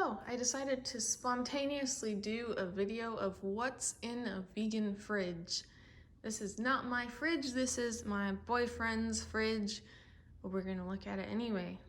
Hello! I decided to spontaneously do a video of what's in a vegan fridge. This is not my fridge, this is my boyfriend's fridge, but we're gonna look at it anyway.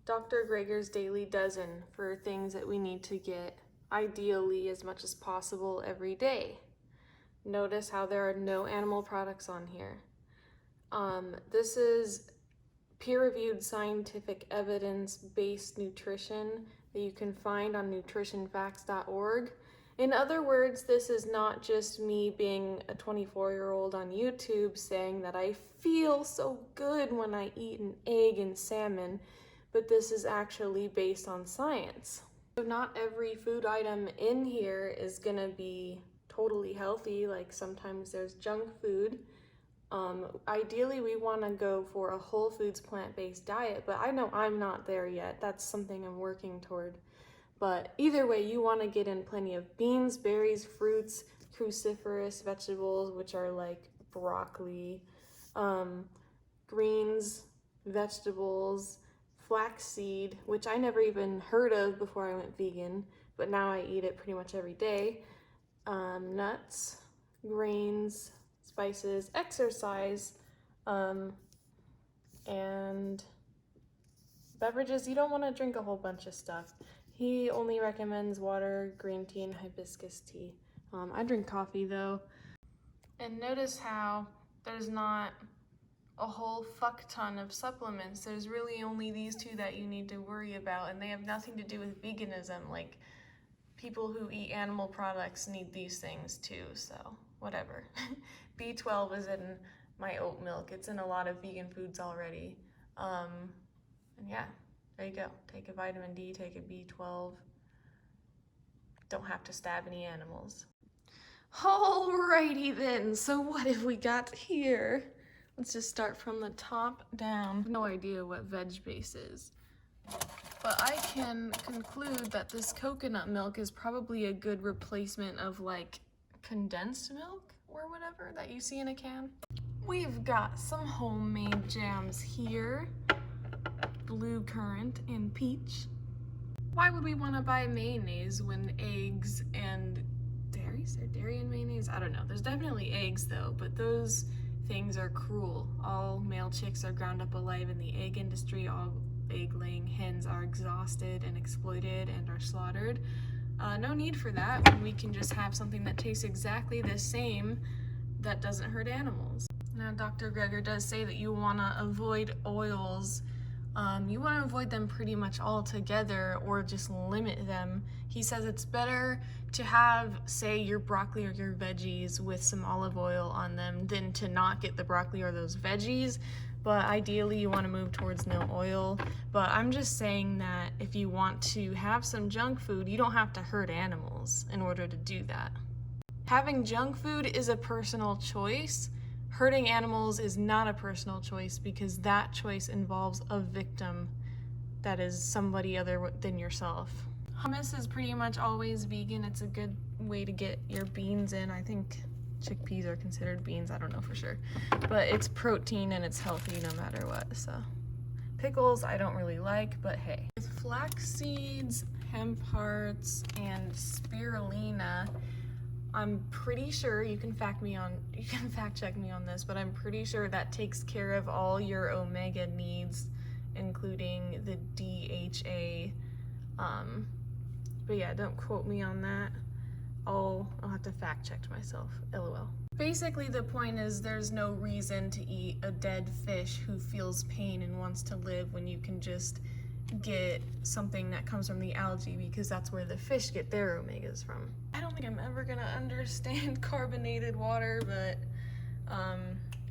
Dr. Greger's Daily Dozen for things that we need to get, ideally as much as possible every day. Notice how there are no animal products on here. This is peer-reviewed scientific evidence-based nutrition that you can find on nutritionfacts.org. In other words, this is not just me being a 24-year-old on YouTube saying that I feel so good when I eat an egg and salmon, but this is actually based on science. So not every food item in here is gonna be totally healthy, like sometimes there's junk food. Ideally, we want to go for a whole foods plant-based diet, but I know I'm not there yet. That's something I'm working toward. But either way, you want to get in plenty of beans, berries, fruits, cruciferous vegetables, which are like broccoli, greens, vegetables, flaxseed, which I never even heard of before I went vegan, but now I eat it pretty much every day, nuts, grains, spices, exercise, and beverages. You don't want to drink a whole bunch of stuff. He only recommends water, green tea, and hibiscus tea. I drink coffee though. And notice how there's not a whole fuck ton of supplements. There's really only these two that you need to worry about, and they have nothing to do with veganism. Like, people who eat animal products need these things too, so whatever. B12 is in my oat milk. It's in a lot of vegan foods already. And yeah, there you go. Take a vitamin D, take a B12. Don't have to stab any animals. Alrighty then, so what have we got here? Let's just start from the top down. No idea what veg base is, but I can conclude that this coconut milk is probably a good replacement of like condensed milk or whatever that you see in a can. We've got some homemade jams here, blue currant and peach. Why would we want to buy mayonnaise when eggs and dairy? Is there dairy in mayonnaise? I don't know. There's definitely eggs though, but those things are cruel. All male chicks are ground up alive in the egg industry. All egg-laying hens are exhausted and exploited and are slaughtered. No need for that when we can just have something that tastes exactly the same that doesn't hurt animals. Now, Dr. Greger does say that you want to avoid oils. You want to avoid them pretty much altogether or just limit them. He says it's better to have, say, your broccoli or your veggies with some olive oil on them than to not get the broccoli or those veggies. But ideally you want to move towards no oil. But I'm just saying that if you want to have some junk food, you don't have to hurt animals in order to do that. Having junk food is a personal choice. Hurting animals is not a personal choice because that choice involves a victim that is somebody other than yourself. Hummus is pretty much always vegan. It's a good way to get your beans in. I think chickpeas are considered beans, I don't know for sure, but it's protein and it's healthy no matter what. So pickles I don't really like, but hey. With flax seeds, hemp hearts, and spirulina, I'm pretty sure, you can fact check me on this, but I'm pretty sure that takes care of all your omega needs, including the DHA. But yeah, don't quote me on that. I'll have to fact check myself, LOL. Basically, the point is there's no reason to eat a dead fish who feels pain and wants to live when you can just get something that comes from the algae, because that's where the fish get their omegas from. I don't think I'm ever gonna understand carbonated water, but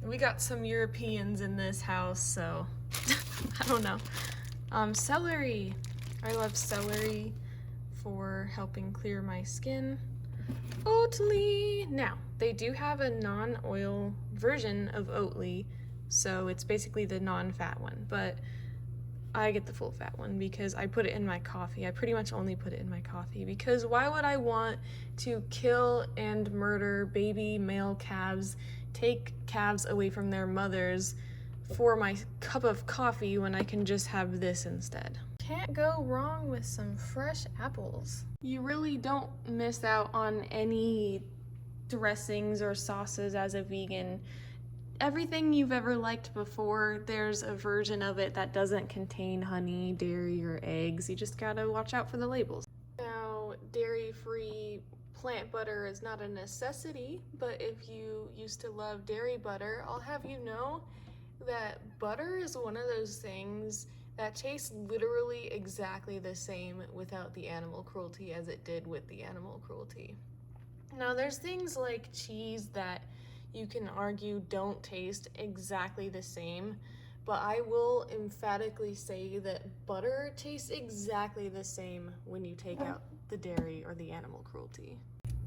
we got some Europeans in this house, so I don't know. Celery. I love celery for helping clear my skin. Oatly. Now, they do have a non-oil version of Oatly, so it's basically the non-fat one, but I get the full fat one because I put it in my coffee. I pretty much only put it in my coffee because why would I want to kill and murder baby male calves, take calves away from their mothers for my cup of coffee when I can just have this instead? Can't go wrong with some fresh apples. You really don't miss out on any dressings or sauces as a vegan. Everything you've ever liked before, there's a version of it that doesn't contain honey, dairy, or eggs. You just gotta watch out for the labels. Now, dairy-free plant butter is not a necessity, but if you used to love dairy butter, I'll have you know that butter is one of those things that tastes literally exactly the same without the animal cruelty as it did with the animal cruelty. Now, there's things like cheese that you can argue don't taste exactly the same, but I will emphatically say that butter tastes exactly the same when you take out the dairy or the animal cruelty.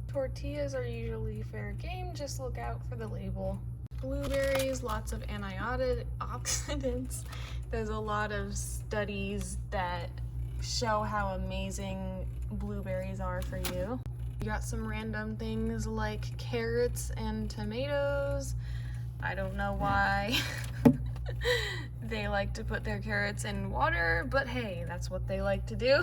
Tortillas are usually fair game, just look out for the label. Blueberries, lots of antioxidants. There's a lot of studies that show how amazing blueberries are for you. You got some random things like carrots and tomatoes. I don't know why they like to put their carrots in water, but hey, that's what they like to do.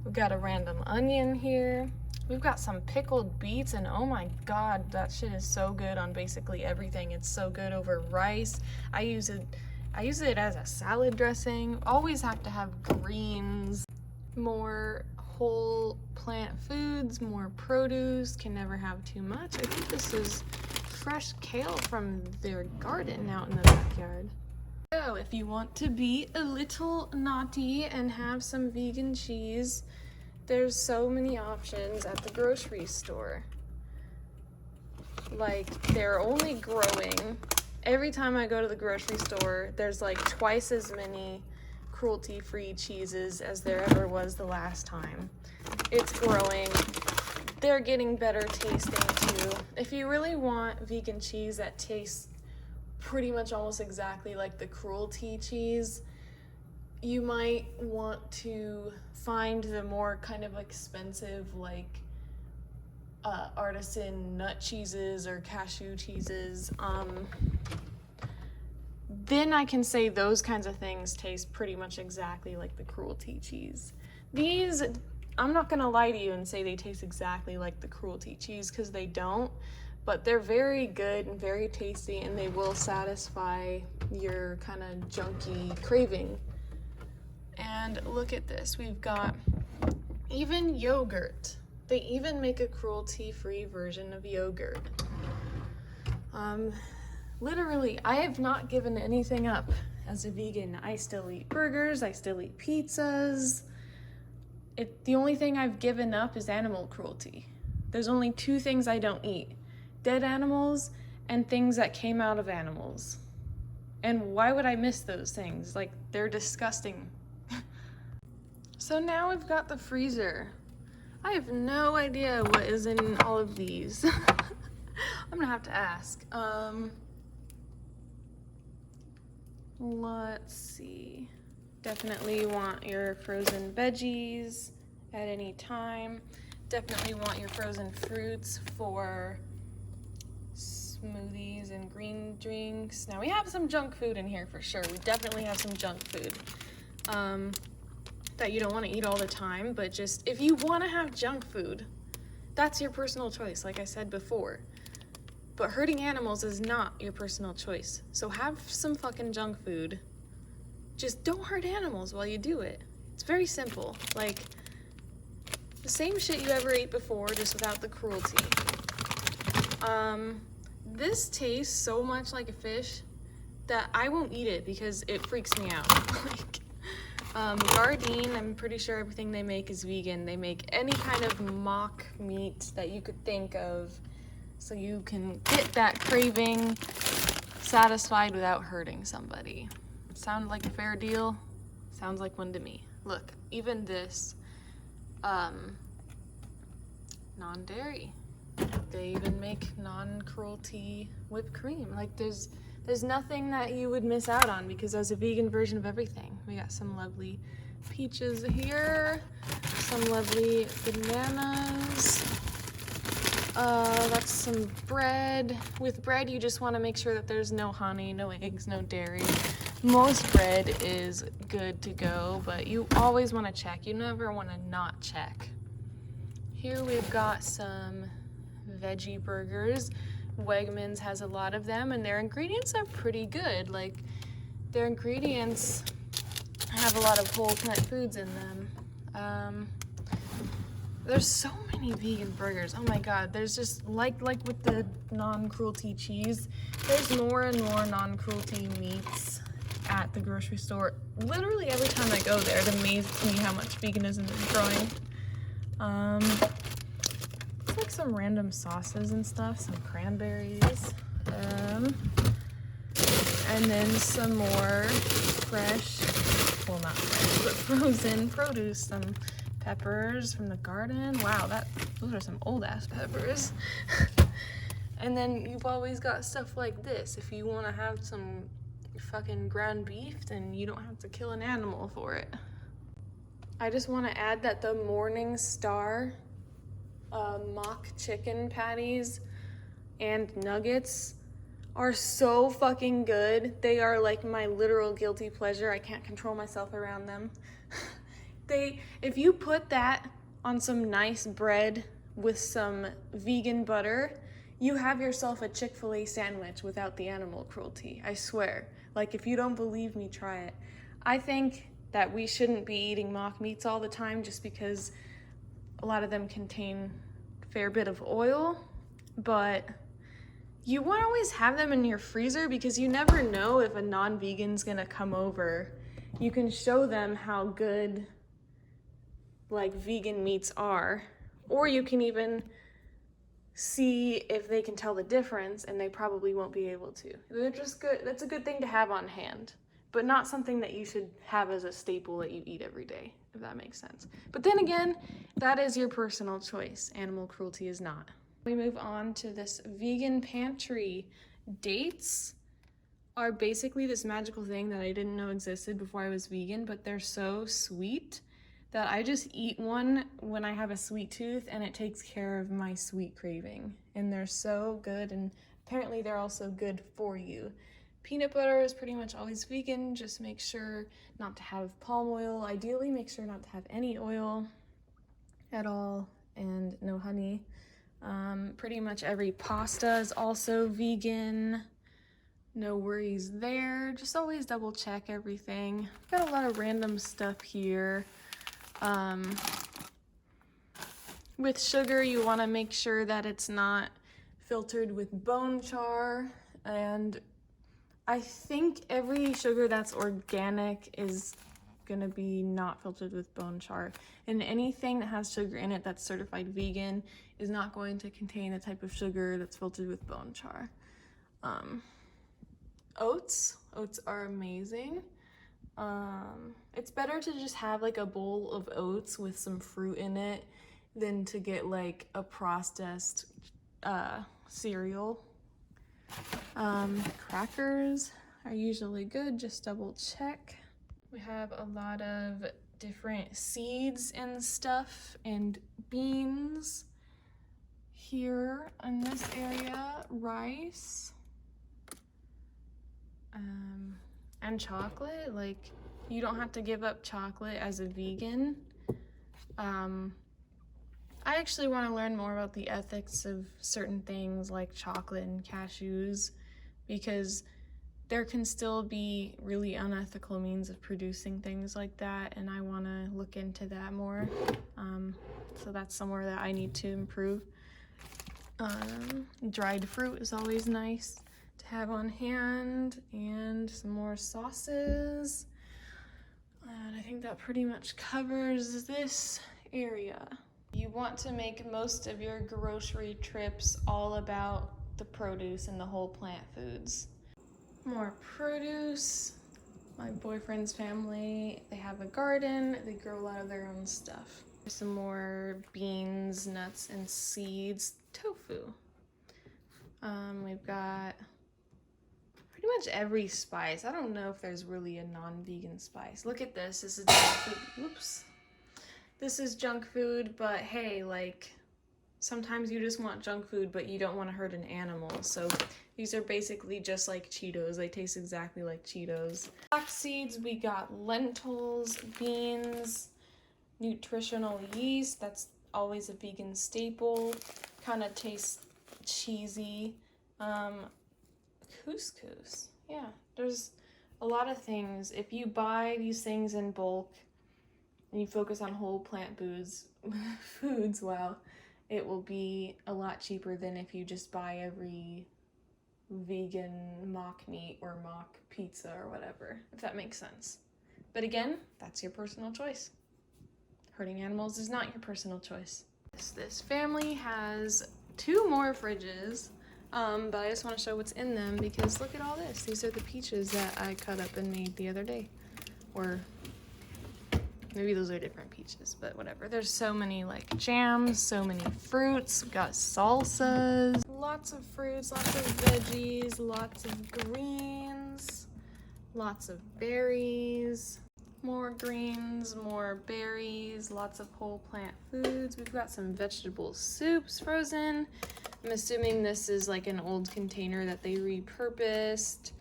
We've got a random onion here. We've got some pickled beets, and oh my god, that shit is so good on basically everything. It's so good over rice. I use it as a salad dressing. Always have to have greens. More whole plant foods, more produce, can never have too much. I think this is fresh kale from their garden out in the backyard. So if you want to be a little naughty and have some vegan cheese, there's so many options at the grocery store. Like, they're only growing. Every time I go to the grocery store, there's like twice as many cruelty-free cheeses as there ever was the last time. It's growing. They're getting better tasting too. If you really want vegan cheese that tastes pretty much almost exactly like the cruelty cheese, you might want to find the more kind of expensive, like artisan nut cheeses or cashew cheeses. Then I can say those kinds of things taste pretty much exactly like the cruelty cheese. These, I'm not gonna lie to you and say they taste exactly like the cruelty cheese, because they don't, but they're very good and very tasty, and they will satisfy your kind of junky craving. And look at this, we've got even yogurt. They even make a cruelty-free version of yogurt. Literally, I have not given anything up as a vegan. I still eat burgers, I still eat pizzas. The only thing I've given up is animal cruelty. There's only two things I don't eat: dead animals and things that came out of animals. And why would I miss those things? Like, they're disgusting. So now we've got the freezer. I have no idea what is in all of these. I'm gonna have to ask. Let's see. Definitely want your frozen veggies at any time. Definitely want your frozen fruits for smoothies and green drinks. Now we have some junk food in here for sure. We definitely have some junk food that you don't want to eat all the time, but just if you want to have junk food, that's your personal choice, like I said before. But hurting animals is not your personal choice. So have some fucking junk food. Just don't hurt animals while you do it. It's very simple. Like, the same shit you ever ate before, just without the cruelty. This tastes so much like a fish that I won't eat it because it freaks me out. Gardein, I'm pretty sure everything they make is vegan. They make any kind of mock meat that you could think of, so you can get that craving satisfied without hurting somebody. Sound like a fair deal? Sounds like one to me. Look, even this, non-dairy. They even make non-cruelty whipped cream. Like, there's nothing that you would miss out on, because there's a vegan version of everything. We got some lovely peaches here, some lovely bananas. That's some bread. With bread, you just want to make sure that there's no honey, no eggs, no dairy. most bread is good to go, but you always want to check. You never want to not check. Here we've got some veggie burgers. Wegmans has a lot of them, and their ingredients are pretty good. Like, their ingredients have a lot of whole plant foods in them. There's so many vegan burgers. Oh my god, there's just like with the non-cruelty cheese, there's more and more non-cruelty meats at the grocery store. Literally every time I go there, it amazes me how much veganism is growing. It's like some random sauces and stuff, some cranberries, and then some more fresh, well, not fresh, but frozen produce, some peppers from the garden. Wow, those are some old ass peppers. And then you've always got stuff like this. If you want to have some fucking ground beef, then you don't have to kill an animal for it. I just want to add that the Morning Star mock chicken patties and nuggets are so fucking good. They are like my literal guilty pleasure. I can't control myself around them. If you put that on some nice bread with some vegan butter, you have yourself a Chick-fil-A sandwich without the animal cruelty. I swear. Like, if you don't believe me, try it. I think that we shouldn't be eating mock meats all the time just because a lot of them contain a fair bit of oil, but you want to always have them in your freezer because you never know if a non-vegan's gonna come over. You can show them how good like vegan meats are, or you can even see if they can tell the difference, and they probably won't be able to. They're just good. That's a good thing to have on hand, but not something that you should have as a staple that you eat every day, if that makes sense. But then again, that is your personal choice. Animal cruelty is not. We move on to this vegan pantry. Dates are basically this magical thing that I didn't know existed before I was vegan, but they're so sweet that I just eat one when I have a sweet tooth, and it takes care of my sweet craving. And they're so good, and apparently they're also good for you. Peanut butter is pretty much always vegan. Just make sure not to have palm oil. Ideally, make sure not to have any oil at all, and no honey. Pretty much every pasta is also vegan. No worries there. Just always double check everything. Got a lot of random stuff here. With sugar, you want to make sure that it's not filtered with bone char, and I think every sugar that's organic is gonna be not filtered with bone char, and anything that has sugar in it that's certified vegan is not going to contain a type of sugar that's filtered with bone char. Oats are amazing. It's better to just have like a bowl of oats with some fruit in it than to get like a processed cereal. Crackers are usually good, just double check. We have a lot of different seeds and stuff, and beans. Here in this area, rice, and chocolate. Like, you don't have to give up chocolate as a vegan. I actually want to learn more about the ethics of certain things like chocolate and cashews, because there can still be really unethical means of producing things like that, and I want to look into that more. So that's somewhere that I need to improve. Dried fruit is always nice to have on hand, and some more sauces. And I think that pretty much covers this area. You want to make most of your grocery trips all about the produce and the whole plant foods. More produce. My boyfriend's family, they have a garden. They grow a lot of their own stuff. Some more beans, nuts, and seeds. Tofu. We've got pretty much every spice. I don't know if there's really a non-vegan spice. Look at this. This is junk food. Whoops. This is junk food, but hey, like, sometimes you just want junk food, but you don't want to hurt an animal. So these are basically just like Cheetos. They taste exactly like Cheetos. Flax seeds, we got lentils, beans, nutritional yeast. That's always a vegan staple. Kind of tastes cheesy. Couscous. Yeah, there's a lot of things. If you buy these things in bulk and you focus on whole plant foods, wow, it will be a lot cheaper than if you just buy every vegan mock meat or mock pizza or whatever, if that makes sense. But again, that's your personal choice. Hurting animals is not your personal choice. This family has 2 more fridges, but I just want to show what's in them because look at all this. These are the peaches that I cut up and made the other day. Or maybe those are different peaches, but whatever. There's so many like jams, so many fruits. We've got salsas, lots of fruits, lots of veggies, lots of greens, lots of berries, more greens, more berries, lots of whole plant foods. We've got some vegetable soups frozen. I'm assuming this is like an old container that they repurposed.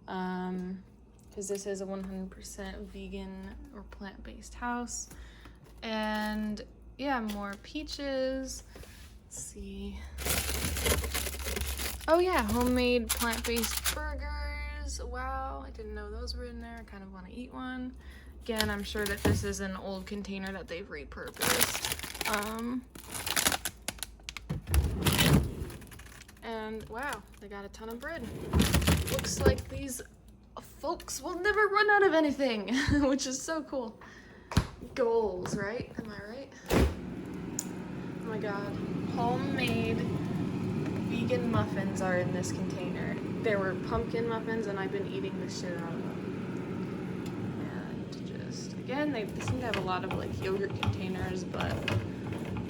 Because this is a 100% vegan or plant-based house. And yeah, more peaches. Let's see. Oh yeah, homemade plant-based burgers. Wow, I didn't know those were in there. I kind of want to eat one. Again, I'm sure that this is an old container that they've repurposed. And wow, they got a ton of bread. Looks like these folks will never run out of anything, which is so cool. Goals, right? Am I right? Oh my god. Homemade vegan muffins are in this container. There were pumpkin muffins and I've been eating the shit out of them. And just, again, they seem to have a lot of like yogurt containers, but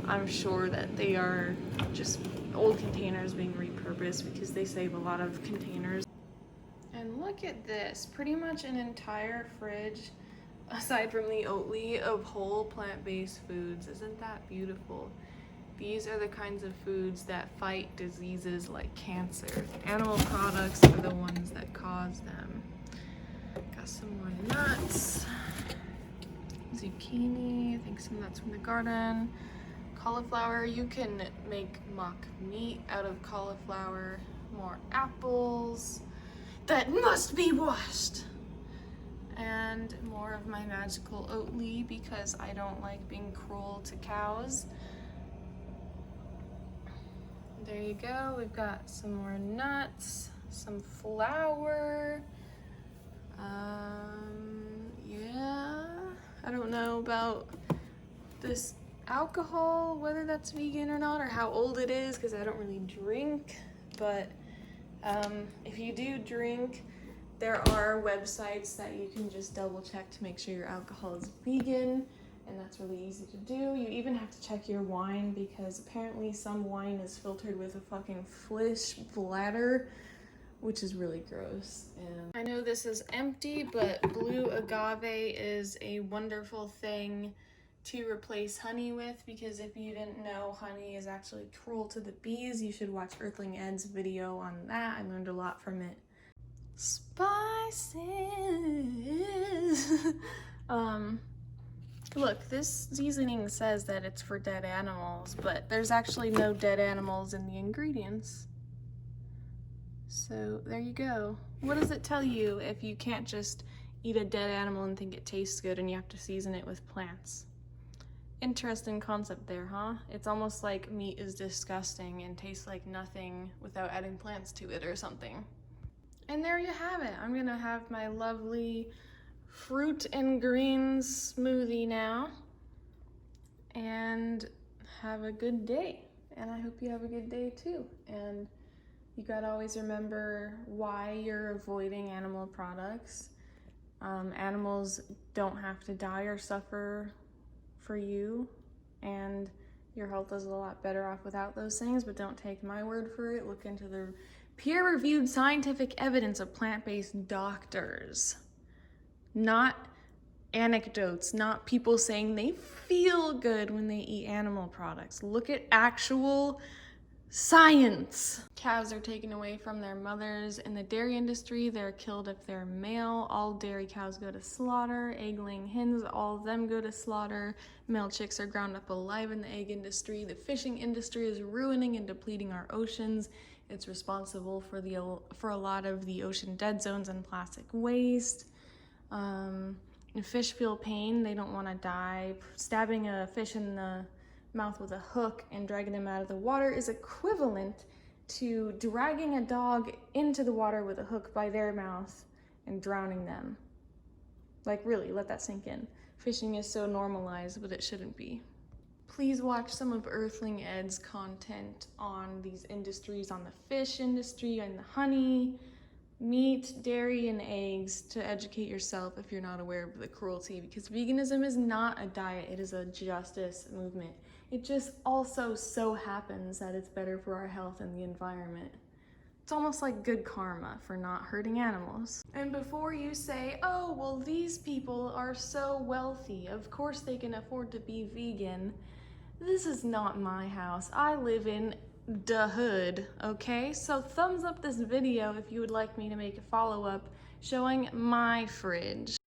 I'm sure that they are just old containers being repurposed because they save a lot of containers. And look at this, pretty much an entire fridge, aside from the Oatly, of whole plant-based foods. Isn't that beautiful? These are the kinds of foods that fight diseases like cancer. Animal products are the ones that cause them. Got some more nuts, zucchini, I think some nuts from the garden. Cauliflower, you can make mock meat out of cauliflower. More apples that must be washed. And more of my magical Oatly because I don't like being cruel to cows. There you go, we've got some more nuts, some flour. Yeah, I don't know about this alcohol, whether that's vegan or not, or how old it is, because I don't really drink, but if you do drink, there are websites that you can just double check to make sure your alcohol is vegan, and that's really easy to do. You even have to check your wine because apparently some wine is filtered with a fucking fish bladder, which is really gross. And I know this is empty, but blue agave is a wonderful thing to replace honey with, because if you didn't know, honey is actually cruel to the bees. You should watch Earthling Ed's video on that. I learned a lot from it. Spices. Look, this seasoning says that it's for dead animals, but there's actually no dead animals in the ingredients. So there you go. What does it tell you if you can't just eat a dead animal and think it tastes good and you have to season it with plants? Interesting concept there, huh? It's almost like meat is disgusting and tastes like nothing without adding plants to it or something. And there you have it. I'm gonna have my lovely fruit and greens smoothie now and have a good day. And I hope you have a good day too. And you gotta always remember why you're avoiding animal products. Animals don't have to die or suffer for you, and your health is a lot better off without those things, but don't take my word for it. Look into the peer-reviewed scientific evidence of plant-based doctors, not anecdotes, not people saying they feel good when they eat animal products. Look at actual science. Calves are taken away from their mothers. In the dairy industry, they're killed if they're male. All dairy cows go to slaughter. Egg-laying hens, all of them go to slaughter. Male chicks are ground up alive in the egg industry. The fishing industry is ruining and depleting our oceans. It's responsible for a lot of the ocean dead zones and plastic waste. Fish feel pain, they don't want to die. Stabbing a fish in the mouth with a hook and dragging them out of the water is equivalent to dragging a dog into the water with a hook by their mouth and drowning them. Like, really, let that sink in. Fishing is so normalized, but it shouldn't be. Please watch some of Earthling Ed's content on these industries, on the fish industry and the honey, meat, dairy, and eggs to educate yourself if you're not aware of the cruelty, because veganism is not a diet, it is a justice movement. It just also so happens that it's better for our health and the environment. It's almost like good karma for not hurting animals. And before you say, oh, well, these people are so wealthy, of course they can afford to be vegan. This is not my house. I live in the hood, okay? So thumbs up this video if you would like me to make a follow-up showing my fridge.